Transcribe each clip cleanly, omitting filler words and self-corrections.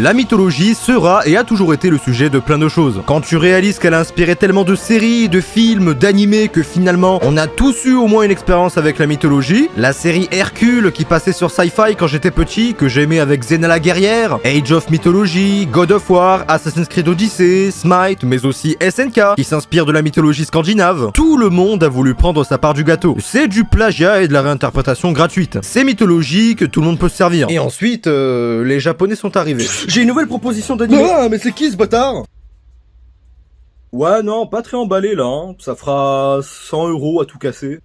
La mythologie sera et a toujours été le sujet de plein de choses. Quand tu réalises qu'elle a inspiré tellement de séries, de films, d'animés que finalement on a tous eu au moins une expérience avec la mythologie, la série Hercule qui passait sur Sci-Fi quand j'étais petit, que j'aimais avec Xena la guerrière, Age of Mythology, God of War, Assassin's Creed Odyssey, Smite, mais aussi SNK qui s'inspire de la mythologie scandinave. Tout le monde a voulu prendre sa part du gâteau. C'est du plagiat et de la réinterprétation gratuite. C'est mythologique, tout le monde peut se servir. Et ensuite, les Japonais sont arrivés. J'ai une nouvelle proposition d'anime. Ah, mais c'est qui ce bâtard? Ouais, non, pas très emballé là, hein. Ça fera 100 € à tout casser.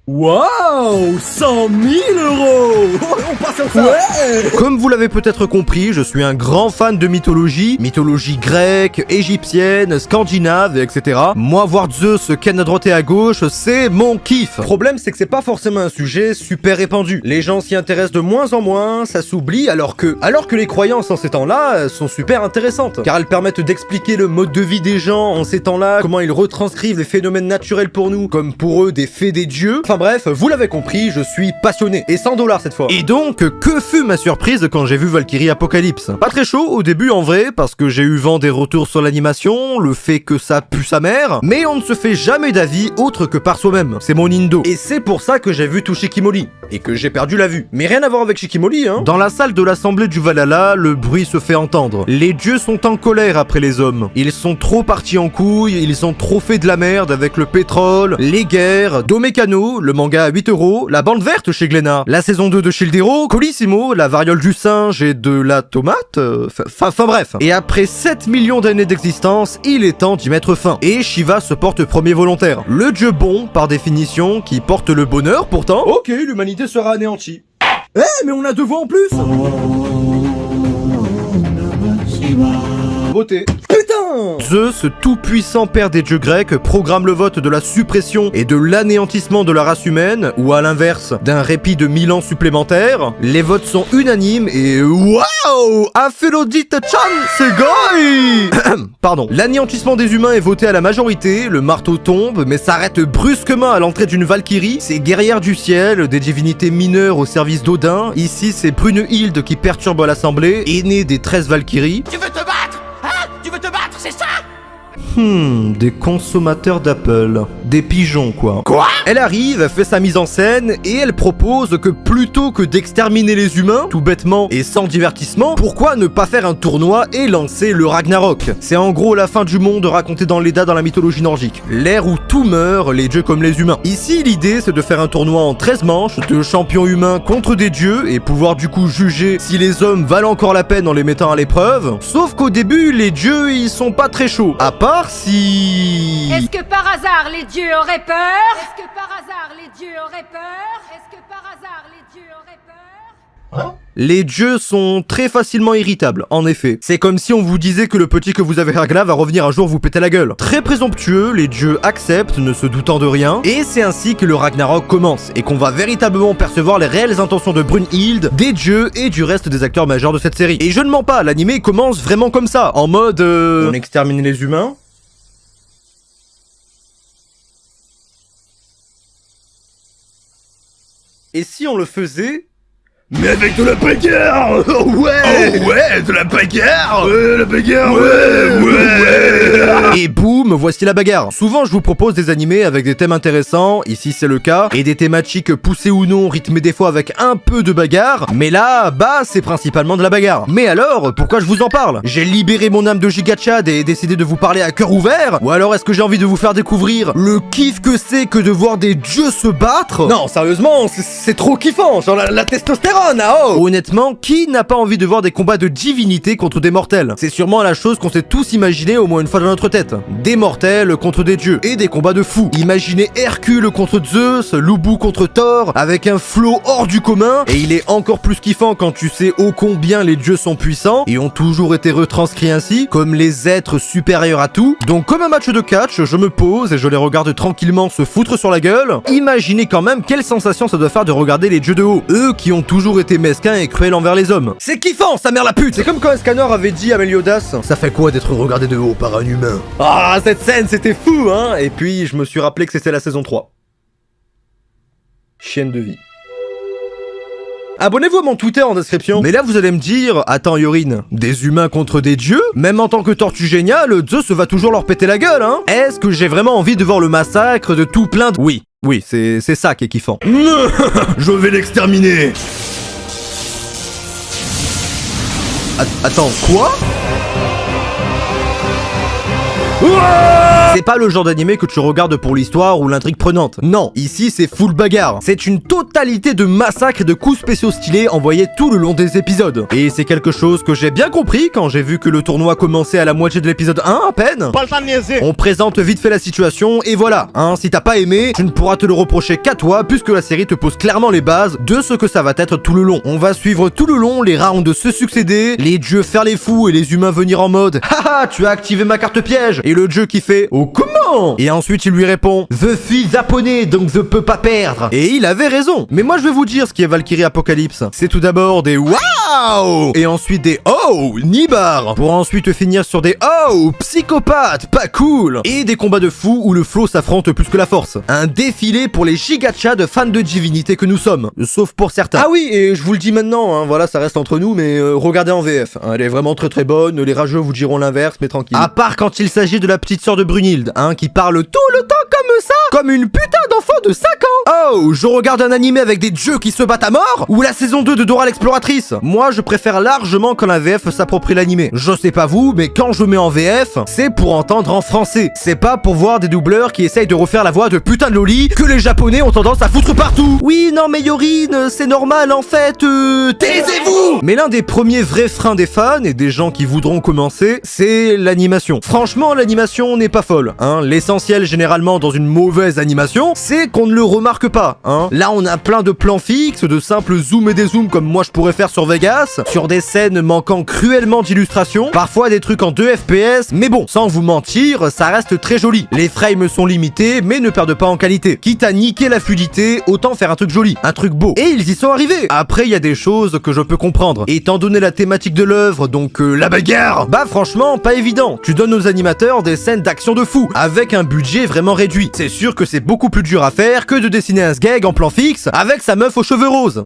Waouh, 100 000 €. On passe à ça. Ouais. Comme vous l'avez peut-être compris, je suis un grand fan de mythologie, mythologie grecque, égyptienne, scandinave, etc. Moi, voir Zeus ken à droite et à gauche, c'est mon kiff. Le problème, c'est que c'est pas forcément un sujet super répandu. Les gens s'y intéressent de moins en moins, ça s'oublie, alors que les croyances en ces temps-là sont super intéressantes, car elles permettent d'expliquer le mode de vie des gens en ces temps-là, comment ils retranscrivent les phénomènes naturels pour nous, comme pour eux des fées des dieux. Enfin bref, vous l'avez compris, je suis passionné. Et 100 $ cette fois. Et donc, que fut ma surprise quand j'ai vu Valkyrie Apocalypse? Pas très chaud au début en vrai, parce que j'ai eu vent des retours sur l'animation, le fait que ça pue sa mère, mais on ne se fait jamais d'avis autre que par soi-même. C'est mon indo. Et c'est pour ça que j'ai vu tout Shikimori, et que j'ai perdu la vue. Mais rien à voir avec Shikimori, hein. Dans la salle de l'assemblée du Valhalla, le bruit se fait entendre. Les dieux sont en colère après les hommes. Ils sont trop partis en couille, ils ont trop fait de la merde avec le pétrole, les guerres, Domekano, le manga à 8 €, la bande verte chez Glénat, la saison 2 de Shildero, Colissimo, la variole du singe et de la tomate, enfin bref. Et après 7 millions d'années d'existence, il est temps d'y mettre fin. Et Shiva se porte premier volontaire. Le dieu bon, par définition, qui porte le bonheur pourtant. Ok, l'humanité sera anéantie. Mais on a 2 voix en plus. Voter. Putain. Zeus, tout-puissant père des dieux grecs, programme le vote de la suppression et de l'anéantissement de la race humaine, ou à l'inverse, d'un répit de 1000 ans supplémentaires. Les votes sont unanimes et waouh, Aphrodite Chan, c'est gay. Pardon. L'anéantissement des humains est voté à la majorité, le marteau tombe, mais s'arrête brusquement à l'entrée d'une Valkyrie. C'est guerrière du ciel, des divinités mineures au service d'Odin. Ici, c'est Brunhilde qui perturbe l'assemblée, aînée des 13 Valkyries. Tu veux te battre? Hein? Tu veux te battre, c'est ça? Des consommateurs d'Apple. Des pigeons, quoi. Quoi? Elle arrive, elle fait sa mise en scène, et elle propose que plutôt que d'exterminer les humains, tout bêtement et sans divertissement, pourquoi ne pas faire un tournoi et lancer le Ragnarok? C'est en gros la fin du monde racontée dans l'Edda dans la mythologie nordique. L'ère où tout meurt, les dieux comme les humains. Ici, l'idée, c'est de faire un tournoi en 13 manches, de champions humains contre des dieux, et pouvoir du coup juger si les hommes valent encore la peine en les mettant à l'épreuve. Sauf qu'au début, les dieux, ils sont pas très chauds. À part si... Est-ce que par hasard les dieux auraient peur? Est-ce que par hasard les dieux auraient peur? Est-ce que par hasard les dieux auraient peur? Les dieux sont très facilement irritables, en effet. C'est comme si on vous disait que le petit que vous avez réglé va revenir un jour vous péter la gueule. Très présomptueux, les dieux acceptent, ne se doutant de rien, et c'est ainsi que le Ragnarok commence, et qu'on va véritablement percevoir les réelles intentions de Brunhilde, des dieux et du reste des acteurs majeurs de cette série. Et je ne mens pas, l'animé commence vraiment comme ça, en mode on extermine les humains. Et si on le faisait... Mais avec de la bagarre. Ouais. Oh ouais, de la bagarre! Ouais, la bagarre. Ouais. Et boum, voici la bagarre. Souvent je vous propose des animés avec des thèmes intéressants, ici c'est le cas, et des thématiques poussées ou non, rythmées des fois avec un peu de bagarre, mais là, bah c'est principalement de la bagarre. Mais alors, pourquoi je vous en parle? J'ai libéré mon âme de gigachad et décidé de vous parler à cœur ouvert? Ou alors est-ce que j'ai envie de vous faire découvrir le kiff que c'est que de voir des dieux se battre? Non, sérieusement, c'est trop kiffant, genre la testostérone, ah oh. Honnêtement, qui n'a pas envie de voir des combats de divinités contre des mortels? C'est sûrement la chose qu'on s'est tous imaginé au moins une fois dans notre tête. Des mortels contre des dieux, et des combats de fous. Imaginez Hercule contre Zeus, Lubu contre Thor, avec un flow hors du commun, et il est encore plus kiffant quand tu sais ô combien les dieux sont puissants, et ont toujours été retranscrits ainsi, comme les êtres supérieurs à tout. Donc comme un match de catch, je me pose et je les regarde tranquillement se foutre sur la gueule. Imaginez quand même quelle sensation ça doit faire de regarder les dieux de haut, eux qui ont toujours été mesquins et cruels envers les hommes. C'est kiffant, sa mère la pute. C'est comme quand Escanor avait dit à Meliodas, Ça fait quoi d'être regardé de haut par un humain? ah, cette scène, c'était fou, hein. Et puis, je me suis rappelé que c'était la saison 3. Chienne de vie. Abonnez-vous à mon Twitter en description. Mais là vous allez me dire, attends Yorin, des humains contre des dieux? Même en tant que tortue géniale, Zeus va toujours leur péter la gueule, hein? Est-ce que j'ai vraiment envie de voir le massacre de tout plein de... Oui, c'est ça qui est kiffant. Je vais l'exterminer. Attends, quoi? C'est pas le genre d'animé que tu regardes pour l'histoire ou l'intrigue prenante. Non, ici c'est full bagarre. C'est une totalité de massacres et de coups spéciaux stylés envoyés tout le long des épisodes. Et c'est quelque chose que j'ai bien compris quand j'ai vu que le tournoi commençait à la moitié de l'épisode 1 à peine. Pas le temps de niaiser. On présente vite fait la situation et voilà. Hein, si t'as pas aimé, tu ne pourras te le reprocher qu'à toi puisque la série te pose clairement les bases de ce que ça va être tout le long. On va suivre tout le long les rounds se succéder, les dieux faire les fous et les humains venir en mode haha, tu as activé ma carte piège. Et le dieu qui fait oh comment? Et ensuite il lui répond je suis japonais donc je peux pas perdre. Et il avait raison. Mais moi je vais vous dire ce qui est Valkyrie Apocalypse. C'est tout d'abord des waouh et ensuite des oh nibar pour ensuite finir sur des oh psychopathe pas cool et des combats de fous où le flow s'affronte plus que la force. Un défilé pour les gigachas de fans de divinité que nous sommes, sauf pour certains. Ah oui, et je vous le dis maintenant, hein, voilà, ça reste entre nous, mais regardez en VF, hein, elle est vraiment très bonne, les rageux vous diront l'inverse, mais tranquille. À part quand il s'agit de la petite sœur de Brunhilde, hein, qui parle tout le temps comme ça, comme une putain d'enfant de 5 ans. Oh, je regarde un animé avec des dieux qui se battent à mort, ou la saison 2 de Dora l'exploratrice. Moi, je préfère largement quand la VF s'approprie l'animé. Je sais pas vous, mais quand je mets en VF, c'est pour entendre en français. C'est pas pour voir des doubleurs qui essayent de refaire la voix de putain de Loli que les japonais ont tendance à foutre partout. Oui, non mais Yorin, c'est normal en fait, taisez-vous. Mais l'un des premiers vrais freins des fans et des gens qui voudront commencer, c'est l'animation. Franchement, l'animation n'est pas folle, hein. L'essentiel généralement dans une mauvaise animation, c'est qu'on ne le remarque pas, hein. Là, on a plein de plans fixes, de simples zooms et dézooms comme moi je pourrais faire sur Vegas, sur des scènes manquant cruellement d'illustration, parfois des trucs en 2 FPS, mais bon, sans vous mentir, ça reste très joli. Les frames sont limités, mais ne perdent pas en qualité. Quitte à niquer la fluidité, autant faire un truc joli, un truc beau. Et ils y sont arrivés. Après, il y a des choses que je peux comprendre. Étant donné la thématique de l'œuvre, donc la bagarre, bah franchement, pas évident. Tu donnes aux animateurs des scènes d'action de fou, avec un budget vraiment réduit. C'est sûr que c'est beaucoup plus dur à faire que de dessiner un sgeg en plan fixe, avec sa meuf aux cheveux roses.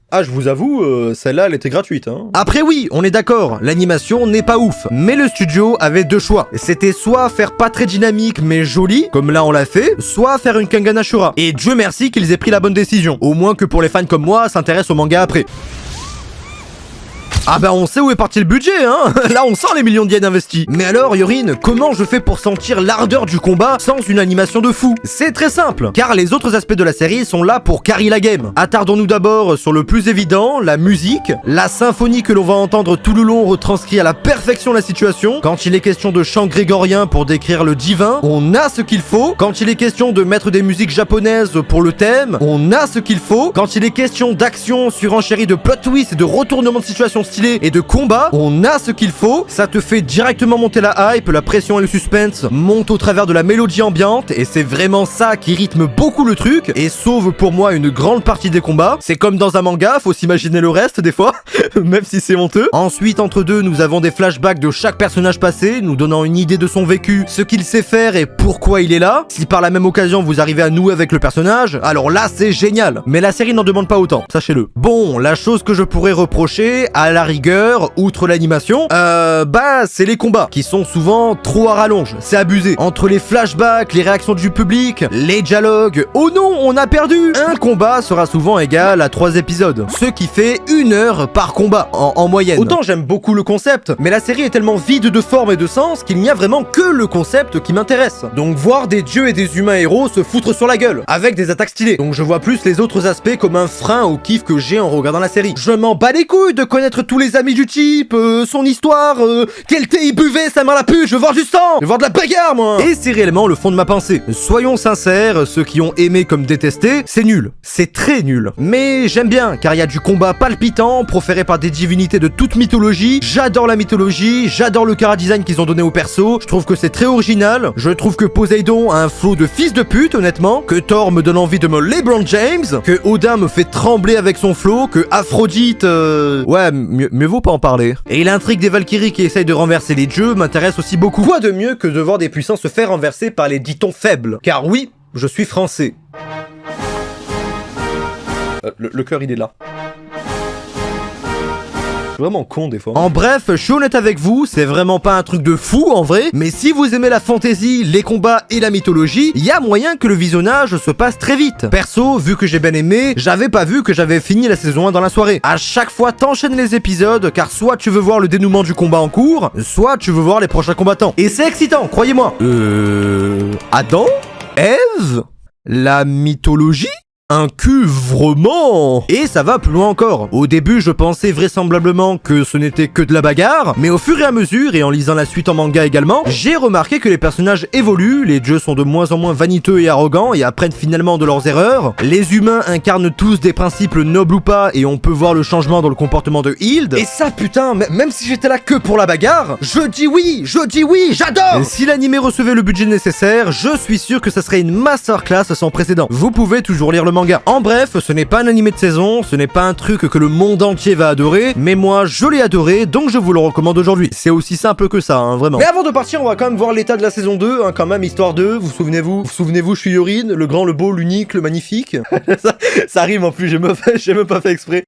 Ah, je vous avoue, celle-là, elle était gratuite, hein. Après oui, on est d'accord, l'animation n'est pas ouf, mais le studio avait deux choix. C'était soit faire pas très dynamique mais joli, comme là on l'a fait, soit faire une Kengan Ashura. Et Dieu merci qu'ils aient pris la bonne décision, au moins que pour les fans comme moi s'intéressent au manga après. Ah bah on sait où est parti le budget, hein. Là on sent les millions de yens investis. Mais alors Yorin, comment je fais pour sentir l'ardeur du combat sans une animation de fou? C'est très simple, car les autres aspects de la série sont là pour carry la game. Attardons-nous d'abord sur le plus évident, la musique. La symphonie que l'on va entendre tout le long retranscrit à la perfection la situation. Quand il est question de chant grégorien pour décrire le divin, on a ce qu'il faut. Quand il est question de mettre des musiques japonaises pour le thème, on a ce qu'il faut. Quand il est question d'action surenchérie de plot twist et de retournement de situation et de combat, on a ce qu'il faut. Ça te fait directement monter la hype, la pression et le suspense montent au travers de la mélodie ambiante et c'est vraiment ça qui rythme beaucoup le truc et sauve pour moi une grande partie des combats. C'est comme dans un manga, faut s'imaginer le reste des fois, même si c'est honteux. Ensuite, entre deux, nous avons des flashbacks de chaque personnage passé, nous donnant une idée de son vécu, ce qu'il sait faire et pourquoi il est là. Si par la même occasion vous arrivez à nouer avec le personnage, alors là c'est génial. Mais la série n'en demande pas autant, sachez-le. Bon, la chose que je pourrais reprocher à la rigueur, outre l'animation, bah c'est les combats, qui sont souvent trop à rallonge, c'est abusé. Entre les flashbacks, les réactions du public, les dialogues, oh non, on a perdu. Un combat sera souvent égal à 3 épisodes, ce qui fait 1 heure par combat, en moyenne. Autant j'aime beaucoup le concept, mais la série est tellement vide de forme et de sens qu'il n'y a vraiment que le concept qui m'intéresse. Donc voir des dieux et des humains héros se foutre sur la gueule, avec des attaques stylées. Donc je vois plus les autres aspects comme un frein au kiff que j'ai en regardant la série. Je m'en bats les couilles de connaître tous les amis du type, son histoire, quel thé il buvait, sa main la pue, je veux voir du sang, je veux voir de la bagarre moi. Et c'est réellement le fond de ma pensée. Soyons sincères, ceux qui ont aimé comme détesté, c'est nul, c'est très nul. Mais j'aime bien, car il y a du combat palpitant, proféré par des divinités de toute mythologie. J'adore la mythologie, j'adore le chara-design qu'ils ont donné au perso, je trouve que c'est très original, je trouve que Poséidon a un flow de fils de pute honnêtement, que Thor me donne envie de me LeBron James, que Odin me fait trembler avec son flow, que Aphrodite... Ouais, mieux vaut pas en parler. Et l'intrigue des Valkyries qui essayent de renverser les dieux m'intéresse aussi beaucoup. Quoi de mieux que de voir des puissants se faire renverser par les ditons faibles? Car oui, je suis français. Le cœur il est là. C'est vraiment con des fois. En bref, je suis honnête avec vous, c'est vraiment pas un truc de fou en vrai, mais si vous aimez la fantasy, les combats et la mythologie, il y a moyen que le visionnage se passe très vite. Perso, vu que j'ai bien aimé, j'avais pas vu que j'avais fini la saison 1 dans la soirée. À chaque fois, t'enchaînes les épisodes, car soit tu veux voir le dénouement du combat en cours, soit tu veux voir les prochains combattants. Et c'est excitant, croyez-moi. Adam? Ève? La mythologie? Un cul vraiment. Et ça va plus loin encore. Au début, je pensais vraisemblablement que ce n'était que de la bagarre, mais au fur et à mesure, et en lisant la suite en manga également, j'ai remarqué que les personnages évoluent, les dieux sont de moins en moins vaniteux et arrogants et apprennent finalement de leurs erreurs. Les humains incarnent tous des principes nobles ou pas, et on peut voir le changement dans le comportement de Hild. Et ça, putain, même si j'étais là que pour la bagarre, je dis oui, j'adore. Si l'animé recevait le budget nécessaire, je suis sûr que ça serait une masterclass sans précédent. Vous pouvez toujours lire le manga. En bref, ce n'est pas un animé de saison, ce n'est pas un truc que le monde entier va adorer, mais moi je l'ai adoré, donc je vous le recommande aujourd'hui. C'est aussi simple que ça, hein, vraiment. Mais avant de partir, on va quand même voir l'état de la saison 2, hein, quand même, histoire de, vous souvenez-vous, je suis Yorin, le grand, le beau, l'unique, le magnifique. ça rime en plus, j'ai même pas fait exprès.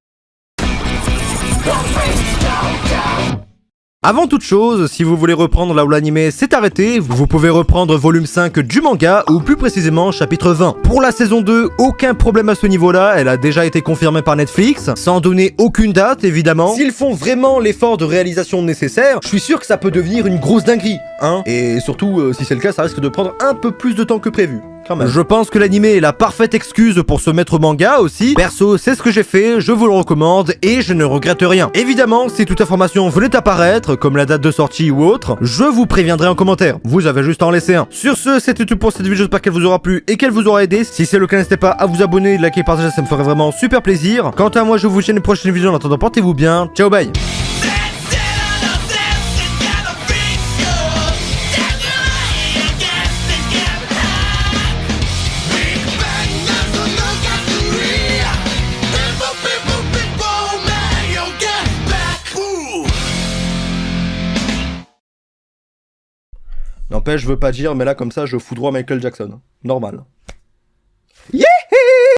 Avant toute chose, si vous voulez reprendre là où l'anime s'est arrêté, vous pouvez reprendre volume 5 du manga, ou plus précisément chapitre 20. Pour la saison 2, aucun problème à ce niveau-là, elle a déjà été confirmée par Netflix, sans donner aucune date évidemment. S'ils font vraiment l'effort de réalisation nécessaire, je suis sûr que ça peut devenir une grosse dinguerie, hein. Et surtout, si c'est le cas, ça risque de prendre un peu plus de temps que prévu. Je pense que l'anime est la parfaite excuse pour se mettre au manga aussi. Perso, c'est ce que j'ai fait, je vous le recommande et je ne regrette rien. Évidemment, si toute information venait apparaître, comme la date de sortie ou autre, je vous préviendrai en commentaire. Vous avez juste à en laisser un. Sur ce, c'était tout pour cette vidéo, j'espère qu'elle vous aura plu et qu'elle vous aura aidé. Si c'est le cas, n'hésitez pas à vous abonner, liker, partager, ça me ferait vraiment super plaisir. Quant à moi, je vous dis à une prochaine vidéo. En attendant, portez-vous bien. Ciao, bye. N'empêche, je veux pas dire, mais là, comme ça, je fous droit Michael Jackson. Normal.